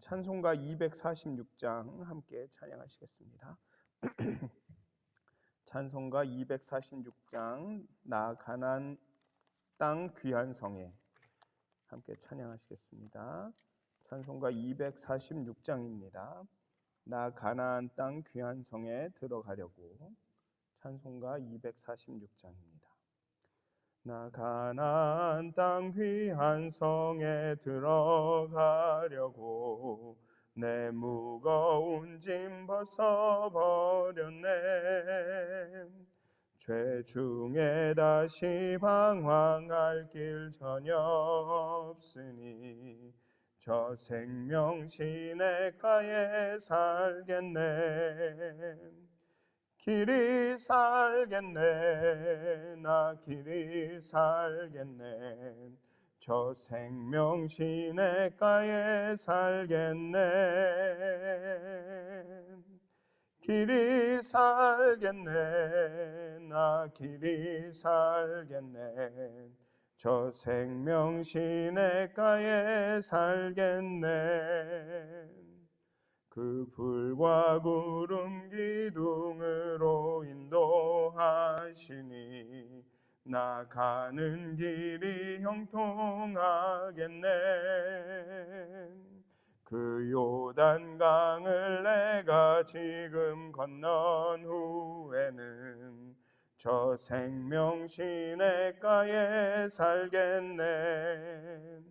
찬송가 246장 함께 찬양하시겠습니다. 찬송가 246장 나 가나안 땅 귀한 성에 함께 찬양하시겠습니다. 찬송가 246장입니다. 나 가나안 땅 귀한 성에 들어가려고. 찬송가 246장입니다. 나 가나안 땅 귀한 성에 들어가려고 내 무거운 짐 벗어버렸네. 죄 중에 다시 방황할 길 전혀 없으니 저 생명 시냇가에 살겠네. 길이 살겠네. 나 길이 살겠네. 저 생명 시냇가에 살겠네. 길이 살겠네. 나 길이 살겠네. 저 생명 시냇가에 살겠네. 그 불과 구름 기둥으로 인도하시니 나 가는 길이 형통하겠네. 그 요단강을 내가 지금 건넌 후에는 저 생명 시냇가에 살겠네.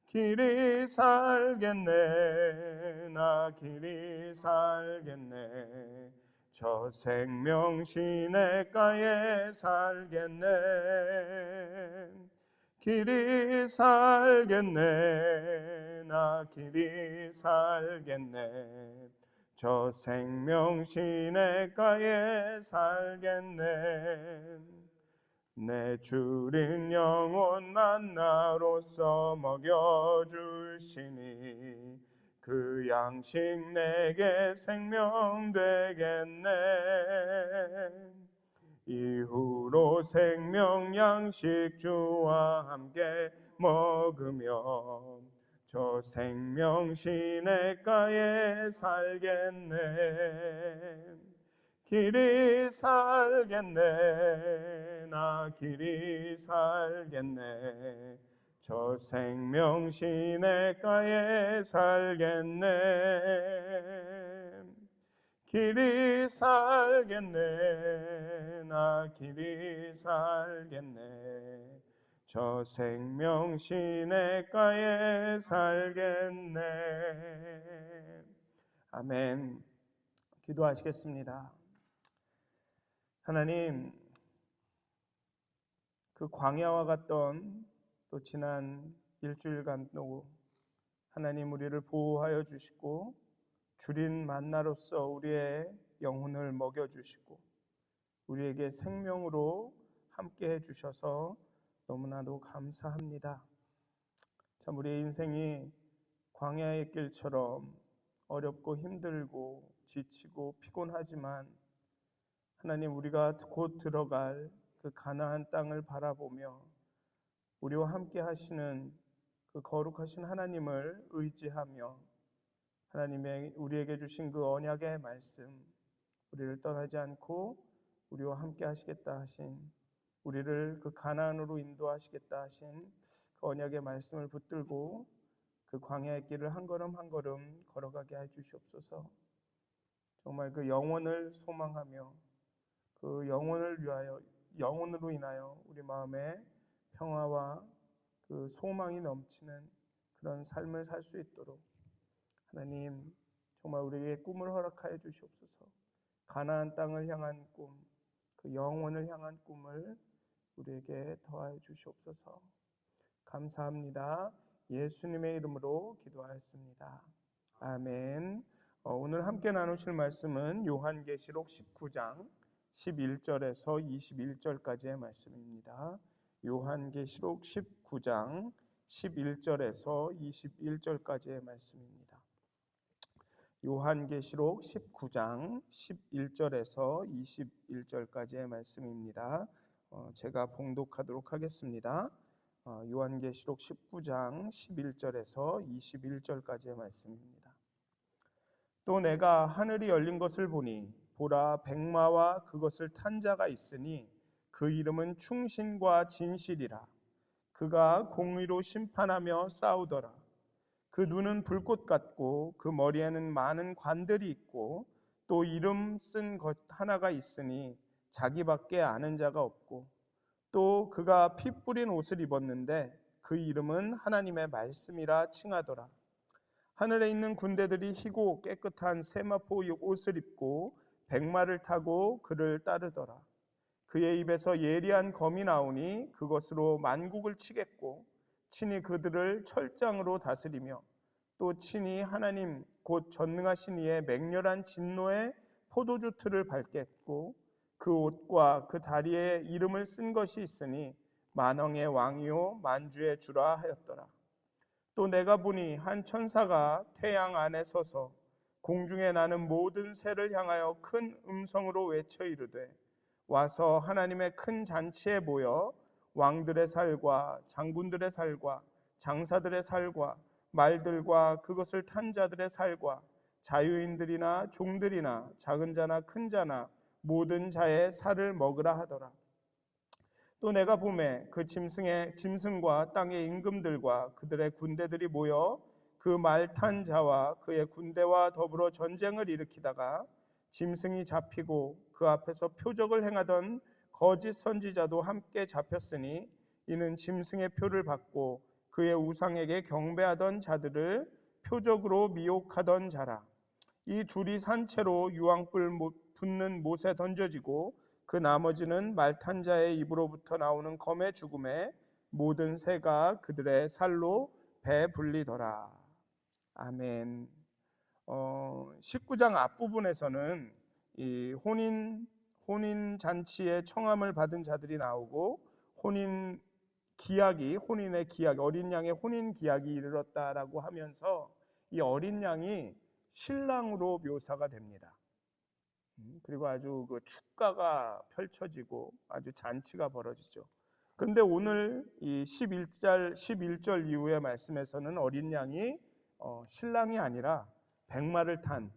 길이 살겠네. 나 길이 살겠네. 저 생명 시냇가에 살겠네. 길이 살겠네. 나 길이 살겠네. 저 생명 시냇가에 살겠네. 내 주린 영혼 만나로서 먹여주시니 그 양식 내게 생명 되겠네. 이후로 생명 양식 주와 함께 먹으며 저 생명 시냇가에 살겠네. 길이 살겠네. 나 길이 살겠네. 저 생명 시냇가에 살겠네. 길이 살겠네. 나 길이 살겠네. 저 생명 시냇가에 살겠네. 아멘. 기도하시겠습니다. 하나님, 그 광야와 같던 또 지난 일주일간도 하나님 우리를 보호하여 주시고 주린 만나로서 우리의 영혼을 먹여주시고 우리에게 생명으로 함께 해주셔서 너무나도 감사합니다. 참 우리의 인생이 광야의 길처럼 어렵고 힘들고 지치고 피곤하지만 하나님 우리가 곧 들어갈 그 가나안 땅을 바라보며 우리와 함께 하시는 그 거룩하신 하나님을 의지하며 하나님의 우리에게 주신 그 언약의 말씀, 우리를 떠나지 않고 우리와 함께 하시겠다 하신, 우리를 그 가나안으로 인도하시겠다 하신 그 언약의 말씀을 붙들고 그 광야의 길을 한 걸음 한 걸음 걸어가게 해 주시옵소서. 정말 그 영혼을 소망하며 그 영혼을 위하여, 영혼으로 인하여 우리 마음에 평화와 그 소망이 넘치는 그런 삶을 살 수 있도록 하나님 정말 우리에게 꿈을 허락하여 주시옵소서. 가나안 땅을 향한 꿈, 그 영혼을 향한 꿈을 우리에게 더하여 주시옵소서. 감사합니다. 예수님의 이름으로 기도하였습니다. 아멘. 오늘 함께 나누실 말씀은 요한계시록 19장 11절에서 21절까지의 말씀입니다. 요한계시록 19장 11절에서 21절까지의 말씀입니다. 요한계시록 19장 11절에서 21절까지의 말씀입니다. 제가 봉독하도록 하겠습니다. 요한계시록 19장 11절에서 21절까지의 말씀입니다. 또 내가 하늘이 열린 것을 보니 보라 백마와 그것을 탄 자가 있으니 그 이름은 충신과 진실이라. 그가 공의로 심판하며 싸우더라. 그 눈은 불꽃 같고 그 머리에는 많은 관들이 있고 또 이름 쓴 것 하나가 있으니 자기밖에 아는 자가 없고 또 그가 피 뿌린 옷을 입었는데 그 이름은 하나님의 말씀이라 칭하더라. 하늘에 있는 군대들이 희고 깨끗한 세마포 옷을 입고 백마를 타고 그를 따르더라. 그의 입에서 예리한 검이 나오니 그것으로 만국을 치겠고 친히 그들을 철장으로 다스리며 또 친히 하나님 곧 전능하신 이의 맹렬한 진노의 포도주 틀을 밟겠고 그 옷과 그 다리에 이름을 쓴 것이 있으니 만왕의 왕이요 만주의 주라 하였더라. 또 내가 보니 한 천사가 태양 안에 서서 공중에 나는 모든 새를 향하여 큰 음성으로 외쳐 이르되 와서 하나님의 큰 잔치에 모여 왕들의 살과 장군들의 살과 장사들의 살과 말들과 그것을 탄 자들의 살과 자유인들이나 종들이나 작은 자나 큰 자나 모든 자의 살을 먹으라 하더라. 또 내가 보매 그 짐승과 땅의 임금들과 그들의 군대들이 모여 그 말 탄 자와 그의 군대와 더불어 전쟁을 일으키다가 짐승이 잡히고 그 앞에서 표적을 행하던 거짓 선지자도 함께 잡혔으니 이는 짐승의 표를 받고 그의 우상에게 경배하던 자들을 표적으로 미혹하던 자라. 이 둘이 산채로 유황불 붙는 못에 던져지고 그 나머지는 말탄 자의 입으로부터 나오는 검의 죽음에 모든 새가 그들의 살로 배불리더라. 아멘. 19장 앞부분에서는 이 혼인 잔치에 청함을 받은 자들이 나오고 혼인의 기약이 어린 양의 혼인 기약이 이르렀다라고 하면서 이 어린 양이 신랑으로 묘사가 됩니다. 그리고 아주 그 축가가 펼쳐지고 아주 잔치가 벌어지죠. 그런데 오늘 이 11절 이후의 말씀에서는 어린 양이 신랑이 아니라 백마를 탄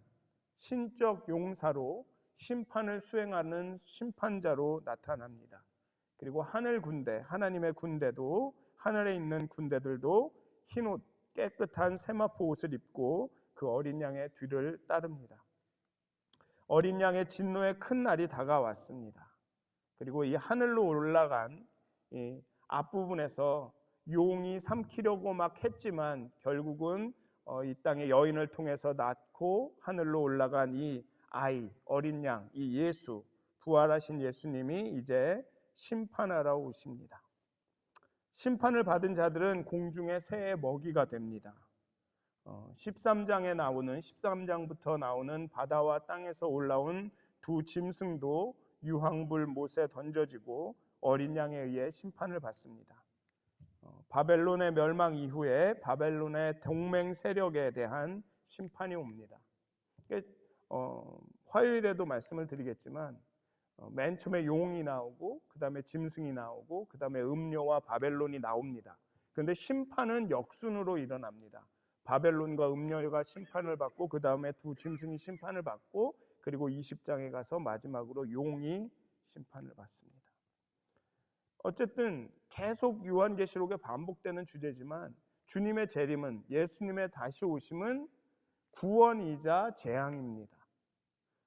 신적 용사로 심판을 수행하는 심판자로 나타납니다. 그리고 하늘 군대, 하나님의 군대도 하늘에 있는 군대들도 흰옷 깨끗한 세마포 옷을 입고 그 어린 양의 뒤를 따릅니다. 어린 양의 진노의 큰 날이 다가왔습니다. 그리고 이 하늘로 올라간 이 앞부분에서 용이 삼키려고 막 했지만 결국은 이 땅의 여인을 통해서 낳고 하늘로 올라간 이 아이, 어린 양, 이 예수, 부활하신 예수님이 이제 심판하러 오십니다. 심판을 받은 자들은 공중의 새의 먹이가 됩니다. 13장부터 나오는 바다와 땅에서 올라온 두 짐승도 유황불 못에 던져지고 어린 양에 의해 심판을 받습니다. 바벨론의 멸망 이후에 바벨론의 동맹 세력에 대한 심판이 옵니다. 화요일에도 말씀을 드리겠지만 맨 처음에 용이 나오고 그 다음에 짐승이 나오고 그 다음에 음료와 바벨론이 나옵니다. 그런데 심판은 역순으로 일어납니다. 바벨론과 음녀가 심판을 받고 그 다음에 두 짐승이 심판을 받고 그리고 20장에 가서 마지막으로 용이 심판을 받습니다. 어쨌든 계속 요한계시록에 반복되는 주제지만 주님의 재림은, 예수님의 다시 오심은 구원이자 재앙입니다.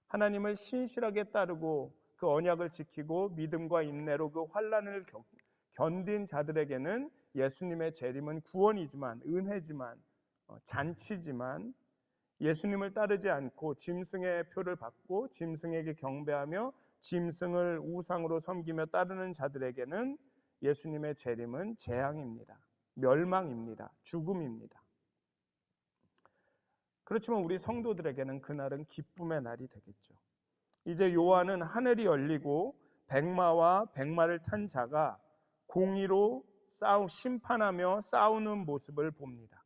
하나님을 신실하게 따르고 그 언약을 지키고 믿음과 인내로 그 환난을 견딘 자들에게는 예수님의 재림은 구원이지만, 은혜지만, 잔치지만, 예수님을 따르지 않고 짐승의 표를 받고 짐승에게 경배하며 짐승을 우상으로 섬기며 따르는 자들에게는 예수님의 재림은 재앙입니다. 멸망입니다. 죽음입니다. 그렇지만 우리 성도들에게는 그날은 기쁨의 날이 되겠죠. 이제 요한은 하늘이 열리고 백마와 백마를 탄 자가 공의로 심판하며 싸우는 모습을 봅니다.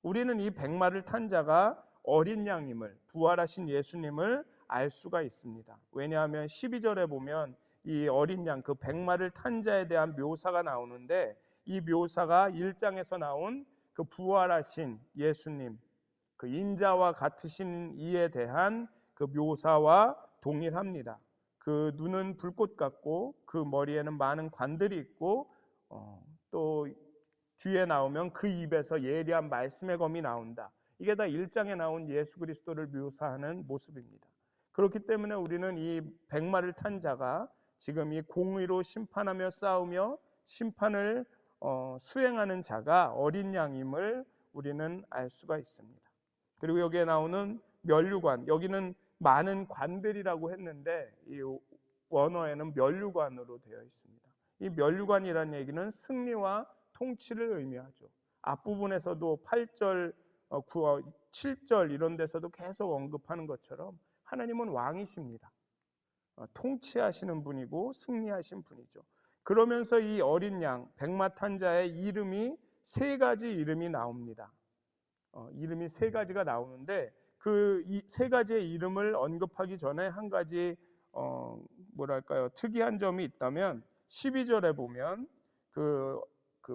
우리는 이 백마를 탄 자가 어린 양임을, 부활하신 예수님을 알 수가 있습니다. 왜냐하면 12절에 보면 이 어린 양, 그 백마를 탄 자에 대한 묘사가 나오는데 이 묘사가 1장에서 나온 그 부활하신 예수님, 그 인자와 같으신 이에 대한 그 묘사와 동일합니다. 그 눈은 불꽃 같고 그 머리에는 많은 관들이 있고 또 뒤에 나오면 그 입에서 예리한 말씀의 검이 나온다. 이게 다 1장에 나온 예수 그리스도를 묘사하는 모습입니다. 그렇기 때문에 우리는 이 백마를 탄 자가 지금 이 공의로 심판하며 싸우며 심판을 수행하는 자가 어린 양임을 우리는 알 수가 있습니다. 그리고 여기에 나오는 면류관, 여기는 많은 관들이라고 했는데 이 원어에는 면류관으로 되어 있습니다. 이 면류관이라는 얘기는 승리와 통치를 의미하죠. 앞부분에서도 8절, 7절 이런 데서도 계속 언급하는 것처럼 하나님은 왕이십니다. 통치하시는 분이고 승리하신 분이죠. 그러면서 이 어린 양, 백마 탄 자의 이름이 세 가지 이름이 나옵니다. 이름이 세 가지가 나오는데 그 세 가지의 이름을 언급하기 전에 한 가지 특이한 점이 있다면 12절에 보면 그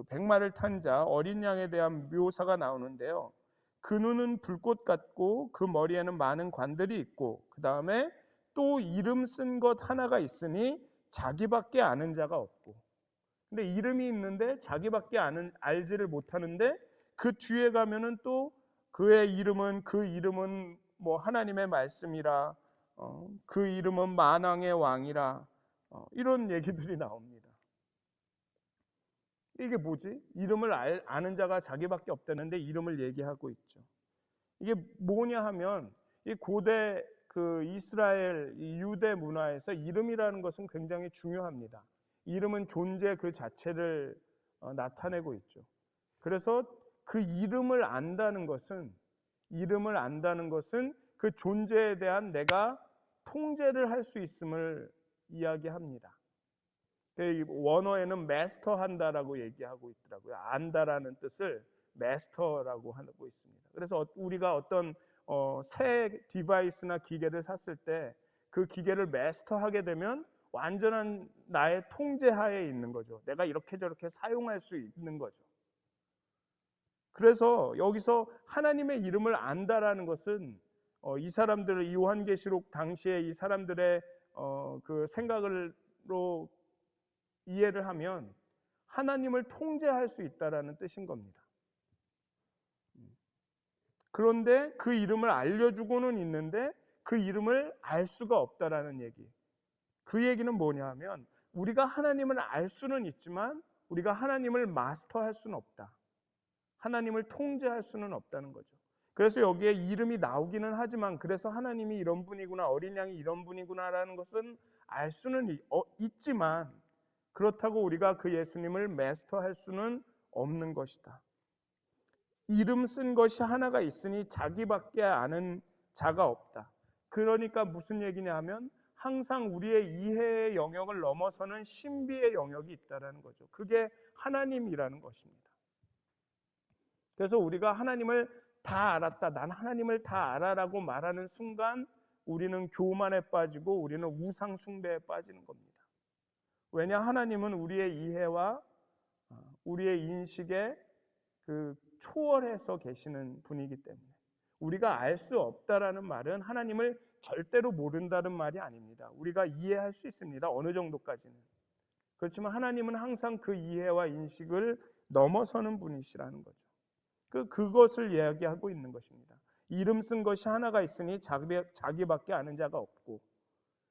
백마를 탄 자 어린 양에 대한 묘사가 나오는데요. 그 눈은 불꽃 같고 그 머리에는 많은 관들이 있고 그 다음에 또 이름 쓴 것 하나가 있으니 자기밖에 아는 자가 없고. 근데 이름이 있는데 자기밖에 알지를 못하는데 그 뒤에 가면은 또 그의 이름은 뭐 하나님의 말씀이라 그 이름은 만왕의 왕이라 이런 얘기들이 나옵니다. 이게 뭐지? 이름을 아는 자가 자기밖에 없다는데 이름을 얘기하고 있죠. 이게 뭐냐 하면 이 고대 그 이스라엘 유대 문화에서 이름이라는 것은 굉장히 중요합니다. 이름은 존재 그 자체를 나타내고 있죠. 그래서 그 이름을 안다는 것은 그 존재에 대한 내가 통제를 할 수 있음을 이야기합니다. 원어에는 마스터한다라고 얘기하고 있더라고요. 안다라는 뜻을 마스터라고 하고 있습니다. 그래서 우리가 어떤 새 디바이스나 기계를 샀을 때 그 기계를 마스터하게 되면 완전한 나의 통제하에 있는 거죠. 내가 이렇게 저렇게 사용할 수 있는 거죠. 그래서 여기서 하나님의 이름을 안다라는 것은 이 사람들을 요한계시록 당시에 이 사람들의 그 생각으로 이해를 하면 하나님을 통제할 수 있다라는 뜻인 겁니다. 그런데 그 이름을 알려주고는 있는데 그 이름을 알 수가 없다라는 얘기. 그 얘기는 뭐냐 하면 우리가 하나님을 알 수는 있지만 우리가 하나님을 마스터할 수는 없다. 하나님을 통제할 수는 없다는 거죠. 그래서 여기에 이름이 나오기는 하지만 그래서 하나님이 이런 분이구나, 어린 양이 이런 분이구나라는 것은 알 수는 있지만 그렇다고 우리가 그 예수님을 마스터할 수는 없는 것이다. 이름 쓴 것이 하나가 있으니 자기밖에 아는 자가 없다. 그러니까 무슨 얘기냐 하면 항상 우리의 이해의 영역을 넘어서는 신비의 영역이 있다는 거죠. 그게 하나님이라는 것입니다. 그래서 우리가 하나님을 다 알았다, 난 하나님을 다 알아라고 말하는 순간 우리는 교만에 빠지고 우리는 우상 숭배에 빠지는 겁니다. 왜냐, 하나님은 우리의 이해와 우리의 인식에 그 초월해서 계시는 분이기 때문에 우리가 알 수 없다라는 말은 하나님을 절대로 모른다는 말이 아닙니다. 우리가 이해할 수 있습니다. 어느 정도까지는. 그렇지만 하나님은 항상 그 이해와 인식을 넘어서는 분이시라는 거죠. 그것을 이야기하고 있는 것입니다. 이름 쓴 것이 하나가 있으니 자기밖에 아는 자가 없고,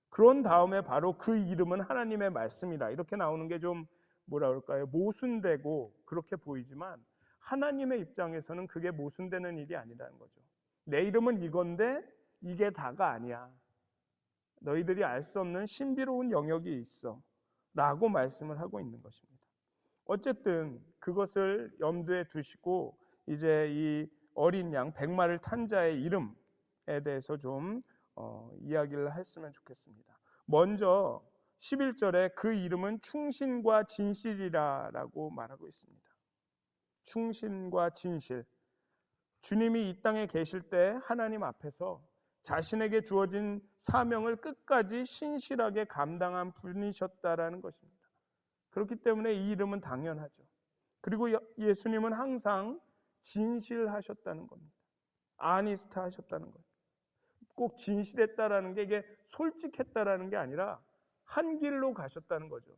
그런 다음에 바로 그 이름은 하나님의 말씀이라 이렇게 나오는 게 좀 모순되고 그렇게 보이지만 하나님의 입장에서는 그게 모순되는 일이 아니라는 거죠. 내 이름은 이건데 이게 다가 아니야. 너희들이 알 수 없는 신비로운 영역이 있어 라고 말씀을 하고 있는 것입니다. 어쨌든 그것을 염두에 두시고 이제 이 어린 양 백마를 탄 자의 이름에 대해서 좀 이야기를 했으면 좋겠습니다. 먼저 11절에 그 이름은 충신과 진실이라고 말하고 있습니다. 충신과 진실. 주님이 이 땅에 계실 때 하나님 앞에서 자신에게 주어진 사명을 끝까지 신실하게 감당한 분이셨다라는 것입니다. 그렇기 때문에 이 이름은 당연하죠. 그리고 예수님은 항상 진실하셨다는 겁니다. 아니스트 하셨다는 거예요. 꼭 진실했다라는 게 이게 솔직했다라는 게 아니라 한 길로 가셨다는 거죠.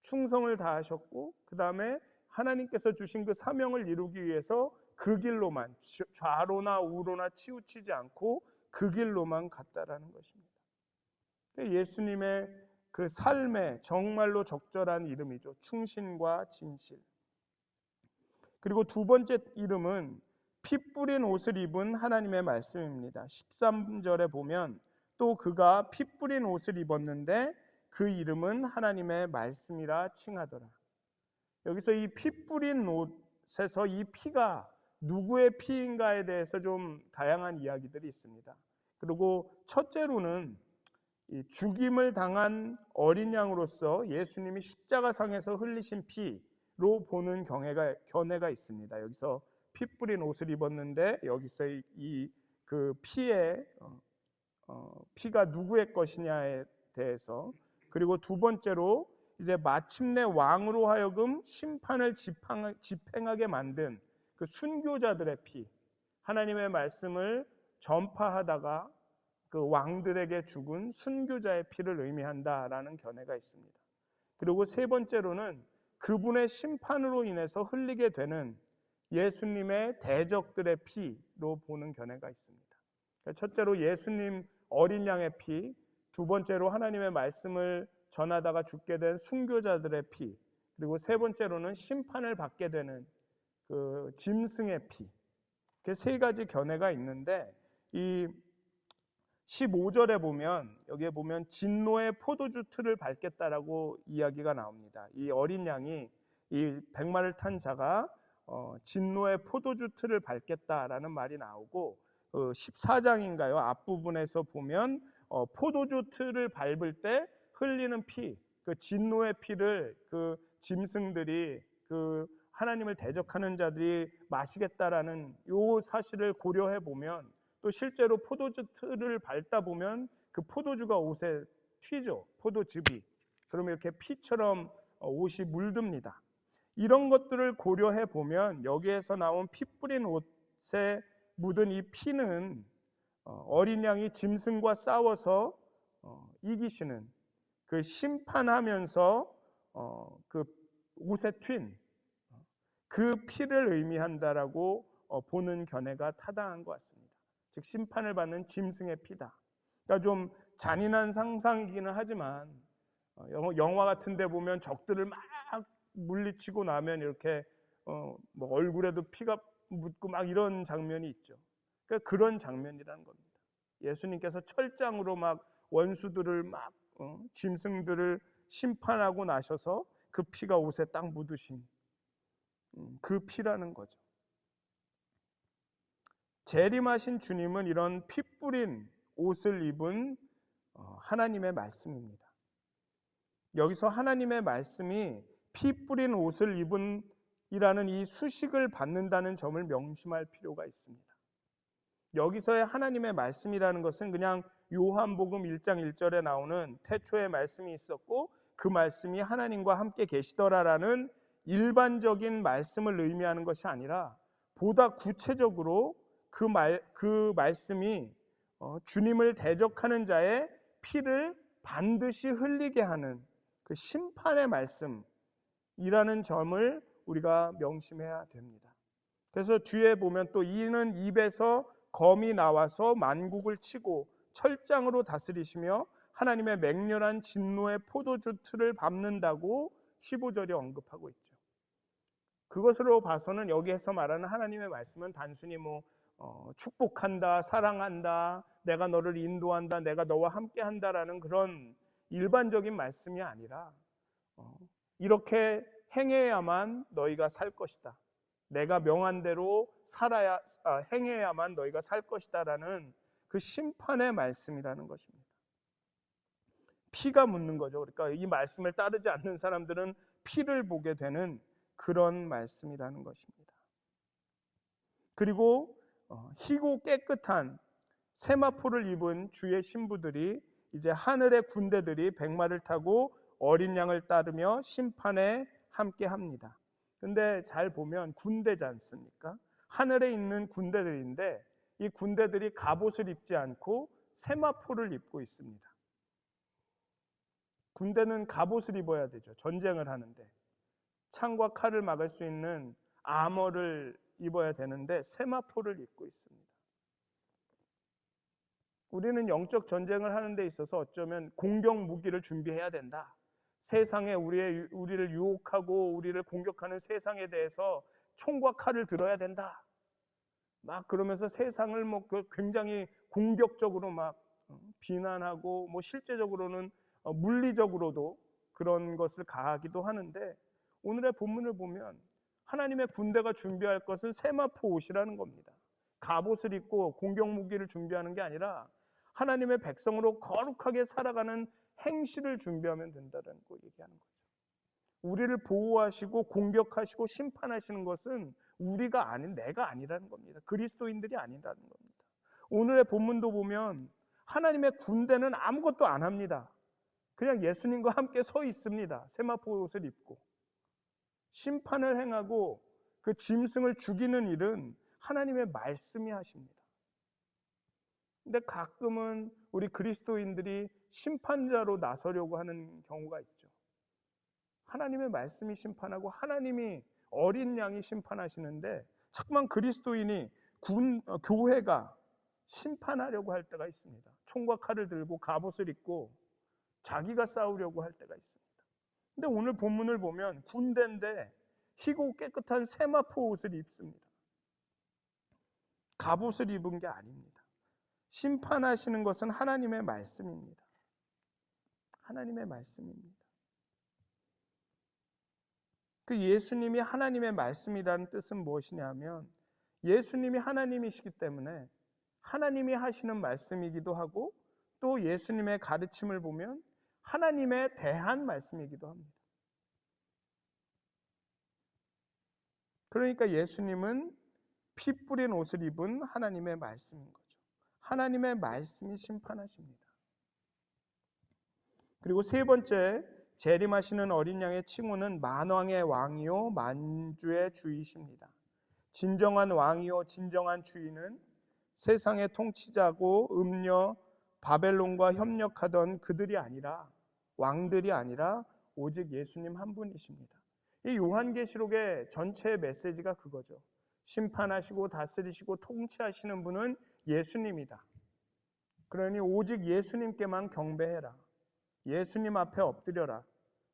충성을 다하셨고 그 다음에 하나님께서 주신 그 사명을 이루기 위해서 그 길로만, 좌로나 우로나 치우치지 않고 그 길로만 갔다라는 것입니다. 예수님의 그 삶에 정말로 적절한 이름이죠. 충신과 진실. 그리고 두 번째 이름은 피 뿌린 옷을 입은 하나님의 말씀입니다. 13절에 보면 또 그가 피 뿌린 옷을 입었는데 그 이름은 하나님의 말씀이라 칭하더라. 여기서 이 피 뿌린 옷에서 이 피가 누구의 피인가에 대해서 좀 다양한 이야기들이 있습니다. 그리고 첫째로는 이 죽임을 당한 어린 양으로서 예수님이 십자가상에서 흘리신 피로 보는 견해가 있습니다. 여기서 피 뿌린 옷을 입었는데 여기서 이 그 피의 피가 누구의 것이냐에 대해서, 그리고 두 번째로 이제 마침내 왕으로 하여금 심판을 집행하게 만든 그 순교자들의 피, 하나님의 말씀을 전파하다가 그 왕들에게 죽은 순교자의 피를 의미한다라는 견해가 있습니다. 그리고 세 번째로는 그분의 심판으로 인해서 흘리게 되는 예수님의 대적들의 피로 보는 견해가 있습니다. 첫째로 예수님 어린 양의 피, 두 번째로 하나님의 말씀을 전하다가 죽게 된 순교자들의 피, 그리고 세 번째로는 심판을 받게 되는 그 짐승의 피. 이렇게 세 가지 견해가 있는데 이 15절에 보면, 여기에 보면 진노의 포도주 틀을 밟겠다라고 이야기가 나옵니다. 이 어린 양이, 이 백마를 탄 자가 진노의 포도주 틀을 밟겠다라는 말이 나오고, 14장인가요? 앞부분에서 보면 포도주 틀을 밟을 때 흘리는 피, 그 진노의 피를 그 짐승들이, 그 하나님을 대적하는 자들이 마시겠다라는 요 사실을 고려해 보면, 또 실제로 포도주 틀을 밟다 보면 그 포도주가 옷에 튀죠. 포도즙이. 그러면 이렇게 피처럼 옷이 물듭니다. 이런 것들을 고려해 보면 여기에서 나온 피 뿌린 옷에 묻은 이 피는 어린 양이 짐승과 싸워서 이기시는 그 심판하면서 그 옷에 튄 그 피를 의미한다라고 보는 견해가 타당한 것 같습니다. 즉 심판을 받는 짐승의 피다. 그러니까 좀 잔인한 상상이기는 하지만 영화 같은 데 보면 적들을 막 물리치고 나면 이렇게 뭐 얼굴에도 피가 묻고 막 이런 장면이 있죠. 그러니까 그런 장면이라는 겁니다. 예수님께서 철장으로 막 원수들을 막 짐승들을 심판하고 나셔서 그 피가 옷에 딱 묻으신 그 피라는 거죠. 재림하신 주님은 이런 피 뿌린 옷을 입은 하나님의 말씀입니다. 여기서 하나님의 말씀이 피 뿌린 옷을 입은 이라는 이 수식을 받는다는 점을 명심할 필요가 있습니다. 여기서의 하나님의 말씀이라는 것은 그냥 요한복음 1장 1절에 나오는 태초에 말씀이 있었고 그 말씀이 하나님과 함께 계시더라라는 일반적인 말씀을 의미하는 것이 아니라 보다 구체적으로 그 말씀이 주님을 대적하는 자의 피를 반드시 흘리게 하는 그 심판의 말씀이라는 점을 우리가 명심해야 됩니다. 그래서 뒤에 보면 또 이는 입에서 검이 나와서 만국을 치고 철장으로 다스리시며 하나님의 맹렬한 진노의 포도주 틀을 밟는다고 15절이 언급하고 있죠. 그것으로 봐서는 여기에서 말하는 하나님의 말씀은 단순히 축복한다, 사랑한다, 내가 너를 인도한다, 내가 너와 함께 한다라는 그런 일반적인 말씀이 아니라 이렇게 행해야만 너희가 살 것이다, 내가 명한 대로 행해야만 너희가 살 것이다라는 그 심판의 말씀이라는 것입니다. 피가 묻는 거죠. 그러니까 이 말씀을 따르지 않는 사람들은 피를 보게 되는 그런 말씀이라는 것입니다. 그리고 희고 깨끗한 세마포를 입은 주의 신부들이 이제 하늘의 군대들이 백마를 타고 어린 양을 따르며 심판에 함께 합니다. 근데 잘 보면 군대지 않습니까? 하늘에 있는 군대들인데 이 군대들이 갑옷을 입지 않고 세마포를 입고 있습니다. 군대는 갑옷을 입어야 되죠. 전쟁을 하는데. 창과 칼을 막을 수 있는 아머를 입어야 되는데 세마포를 입고 있습니다. 우리는 영적 전쟁을 하는 데 있어서 어쩌면 공격 무기를 준비해야 된다. 세상에 우리를 유혹하고 우리를 공격하는 세상에 대해서 총과 칼을 들어야 된다. 막 그러면서 세상을 굉장히 공격적으로 막 비난하고 실제적으로는 물리적으로도 그런 것을 가하기도 하는데 오늘의 본문을 보면 하나님의 군대가 준비할 것은 세마포 옷이라는 겁니다. 갑옷을 입고 공격 무기를 준비하는 게 아니라 하나님의 백성으로 거룩하게 살아가는 행실을 준비하면 된다는 거 얘기하는 거죠. 우리를 보호하시고 공격하시고 심판하시는 것은 우리가 아닌 내가 아니라는 겁니다. 그리스도인들이 아니라는 겁니다. 오늘의 본문도 보면 하나님의 군대는 아무것도 안 합니다. 그냥 예수님과 함께 서 있습니다. 세마포 옷을 입고. 심판을 행하고 그 짐승을 죽이는 일은 하나님의 말씀이 하십니다. 근데 가끔은 우리 그리스도인들이 심판자로 나서려고 하는 경우가 있죠. 하나님의 말씀이 심판하고 하나님이 어린 양이 심판하시는데 자꾸만 그리스도인이 교회가 심판하려고 할 때가 있습니다. 총과 칼을 들고 갑옷을 입고 자기가 싸우려고 할 때가 있습니다. 근데 오늘 본문을 보면 군대인데 희고 깨끗한 세마포 옷을 입습니다. 갑옷을 입은 게 아닙니다. 심판하시는 것은 하나님의 말씀입니다. 하나님의 말씀입니다. 그 예수님이 하나님의 말씀이라는 뜻은 무엇이냐면 예수님이 하나님이시기 때문에 하나님이 하시는 말씀이기도 하고 또 예수님의 가르침을 보면 하나님에 대한 말씀이기도 합니다. 그러니까 예수님은 피 뿌린 옷을 입은 하나님의 말씀인 거죠. 하나님의 말씀이 심판하십니다. 그리고 세 번째, 재림하시는 어린 양의 칭호는 만왕의 왕이요 만주의 주이십니다. 진정한 왕이요 진정한 주인은 세상의 통치자고 음녀 바벨론과 협력하던 그들이 아니라 왕들이 아니라 오직 예수님 한 분이십니다. 이 요한계시록의 전체의 메시지가 그거죠. 심판하시고 다스리시고 통치하시는 분은 예수님이다. 그러니 오직 예수님께만 경배해라. 예수님 앞에 엎드려라.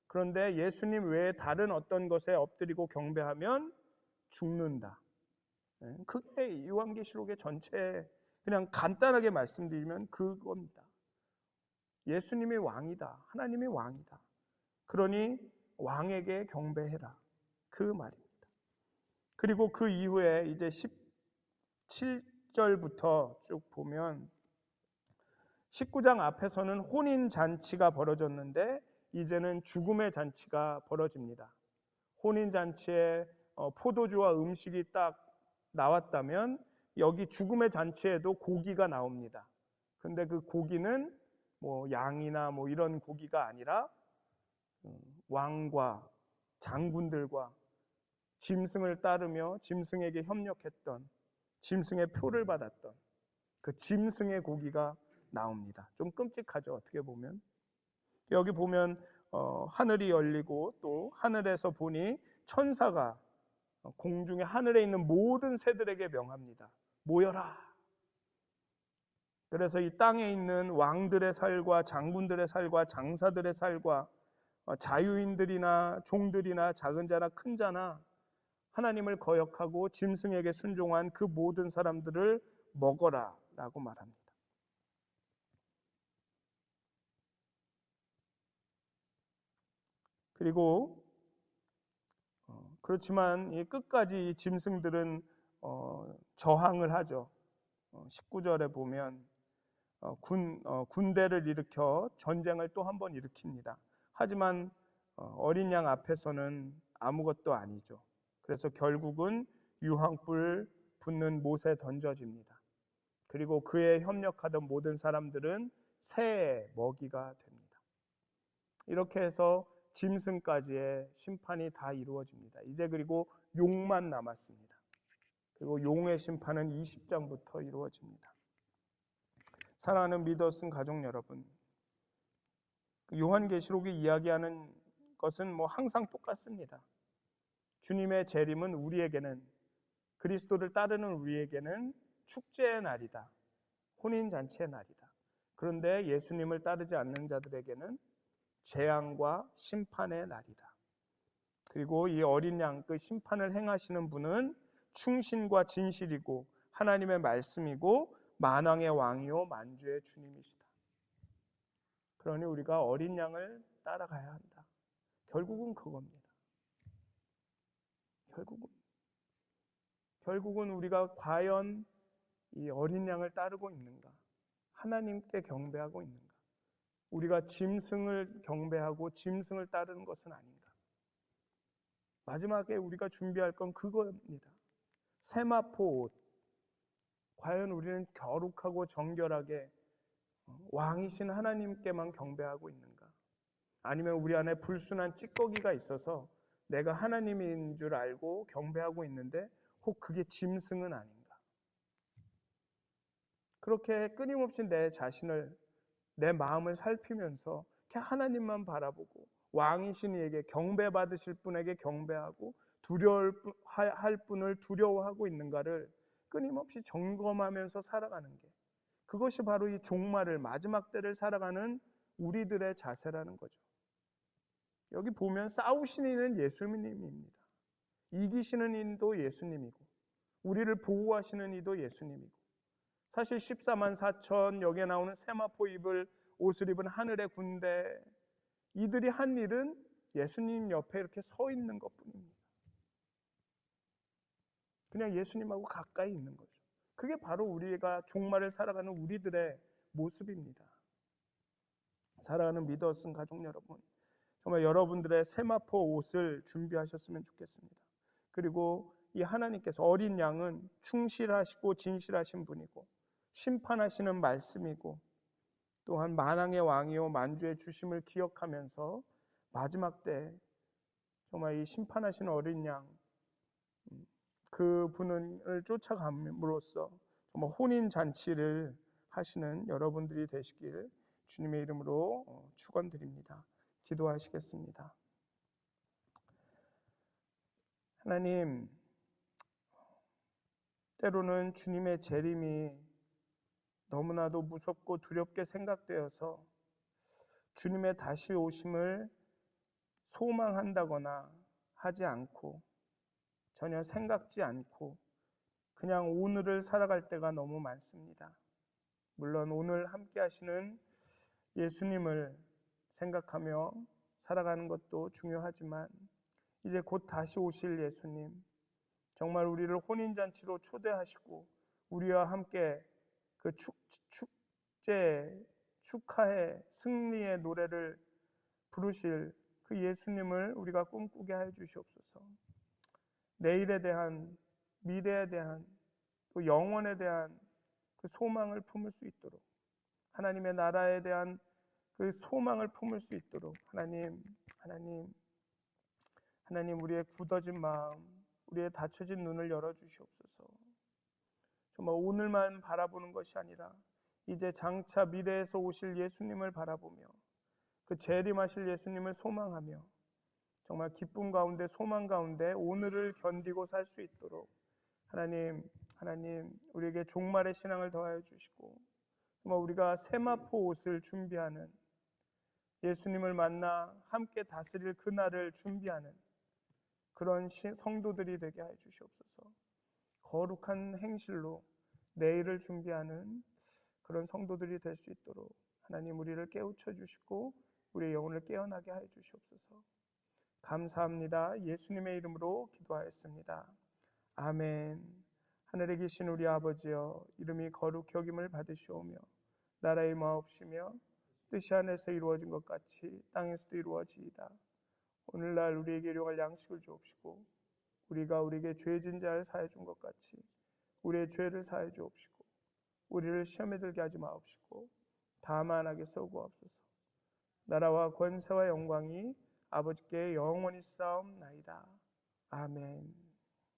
그런데 예수님 외에 다른 어떤 것에 엎드리고 경배하면 죽는다. 그게 요한계시록의 전체 그냥 간단하게 말씀드리면 그겁니다. 예수님이 왕이다. 하나님이 왕이다. 그러니 왕에게 경배해라. 그 말입니다. 그리고 그 이후에 이제 17절부터 쭉 보면 19장 앞에서는 혼인잔치가 벌어졌는데 이제는 죽음의 잔치가 벌어집니다. 혼인잔치에 포도주와 음식이 딱 나왔다면 여기 죽음의 잔치에도 고기가 나옵니다. 근데 그 고기는 양이나 이런 고기가 아니라 왕과 장군들과 짐승을 따르며 짐승에게 협력했던 짐승의 표를 받았던 그 짐승의 고기가 나옵니다. 좀 끔찍하죠. 어떻게 보면 여기 보면 하늘이 열리고 또 하늘에서 보니 천사가 공중에 하늘에 있는 모든 새들에게 명합니다. 모여라. 그래서 이 땅에 있는 왕들의 살과 장군들의 살과 장사들의 살과 자유인들이나 종들이나 작은 자나 큰 자나 하나님을 거역하고 짐승에게 순종한 그 모든 사람들을 먹어라 라고 말합니다. 그리고 그렇지만 끝까지 이 짐승들은 저항을 하죠. 19절에 보면 군대를 일으켜 전쟁을 또 한 번 일으킵니다. 하지만 어린 양 앞에서는 아무것도 아니죠. 그래서 결국은 유황불 붙는 못에 던져집니다. 그리고 그에 협력하던 모든 사람들은 새의 먹이가 됩니다. 이렇게 해서 짐승까지의 심판이 다 이루어집니다. 이제 그리고 욕만 남았습니다. 그리고 용의 심판은 20장부터 이루어집니다. 사랑하는 믿었은 가족 여러분, 요한계시록이 이야기하는 것은 항상 똑같습니다. 주님의 재림은 우리에게는, 그리스도를 따르는 우리에게는 축제의 날이다. 혼인잔치의 날이다. 그런데 예수님을 따르지 않는 자들에게는 재앙과 심판의 날이다. 그리고 이 어린 양, 그 심판을 행하시는 분은 충신과 진실이고 하나님의 말씀이고 만왕의 왕이요 만주의 주님이시다. 그러니 우리가 어린 양을 따라가야 한다. 결국은 그겁니다. 결국은 우리가 과연 이 어린 양을 따르고 있는가? 하나님께 경배하고 있는가? 우리가 짐승을 경배하고 짐승을 따르는 것은 아닌가? 마지막에 우리가 준비할 건 그겁니다. 세마포 옷. 과연 우리는 거룩하고 정결하게 왕이신 하나님께만 경배하고 있는가? 아니면 우리 안에 불순한 찌꺼기가 있어서 내가 하나님인 줄 알고 경배하고 있는데 혹 그게 짐승은 아닌가? 그렇게 끊임없이 내 자신을, 내 마음을 살피면서 하나님만 바라보고 왕이신 이에게, 경배받으실 분에게 경배하고 두려워할 분을 두려워하고 있는가를 끊임없이 점검하면서 살아가는 게, 그것이 바로 이 종말을, 마지막 때를 살아가는 우리들의 자세라는 거죠. 여기 보면 싸우시는 이는 예수님입니다. 이기시는 이도 예수님이고 우리를 보호하시는 이도 예수님이고, 사실 14만 4천 여기에 나오는 세마포 옷을 입은 하늘의 군대, 이들이 한 일은 예수님 옆에 이렇게 서 있는 것뿐입니다. 그냥 예수님하고 가까이 있는 거죠. 그게 바로 우리가 종말을 살아가는 우리들의 모습입니다. 사랑하는 믿었은 가족 여러분, 정말 여러분들의 세마포 옷을 준비하셨으면 좋겠습니다. 그리고 이 하나님께서, 어린 양은 충실하시고 진실하신 분이고 심판하시는 말씀이고 또한 만왕의 왕이요 만주의 주심을 기억하면서 마지막 때 정말 이 심판하시는 어린 양, 그 분을 쫓아감으로써 정말 혼인잔치를 하시는 여러분들이 되시길 주님의 이름으로 축원드립니다. 기도하시겠습니다. 하나님, 때로는 주님의 재림이 너무나도 무섭고 두렵게 생각되어서 주님의 다시 오심을 소망한다거나 하지 않고 전혀 생각지 않고 그냥 오늘을 살아갈 때가 너무 많습니다. 물론 오늘 함께 하시는 예수님을 생각하며 살아가는 것도 중요하지만 이제 곧 다시 오실 예수님, 정말 우리를 혼인잔치로 초대하시고 우리와 함께 그 축제, 축하의 승리의 노래를 부르실 그 예수님을 우리가 꿈꾸게 해 주시옵소서. 내일에 대한, 미래에 대한, 또 영원에 대한 그 소망을 품을 수 있도록, 하나님의 나라에 대한 그 소망을 품을 수 있도록 하나님 우리의 굳어진 마음, 우리의 닫혀진 눈을 열어주시옵소서. 정말 오늘만 바라보는 것이 아니라 이제 장차 미래에서 오실 예수님을 바라보며 그 재림하실 예수님을 소망하며 정말 기쁨 가운데, 소망 가운데 오늘을 견디고 살 수 있도록 하나님 우리에게 종말의 신앙을 더하여 주시고, 정말 우리가 세마포 옷을 준비하는, 예수님을 만나 함께 다스릴 그날을 준비하는 그런 성도들이 되게 해 주시옵소서. 거룩한 행실로 내일을 준비하는 그런 성도들이 될 수 있도록 하나님 우리를 깨우쳐 주시고 우리의 영혼을 깨어나게 해 주시옵소서. 감사합니다. 예수님의 이름으로 기도하였습니다. 아멘. 하늘에 계신 우리 아버지여, 이름이 거룩히 여김을 받으시오며 나라의 마옵시며 뜻이 하늘에서 이루어진 것 같이 땅에서도 이루어지이다. 오늘날 우리에게 일용할 양식을 주옵시고 우리가 우리에게 죄진 자를 사해 준 것 같이 우리의 죄를 사해 주옵시고 우리를 시험에 들게 하지 마옵시고 다만 악에서 구하옵소서. 나라와 권세와 영광이 아버지께 영원히 싸움나이다. 아멘.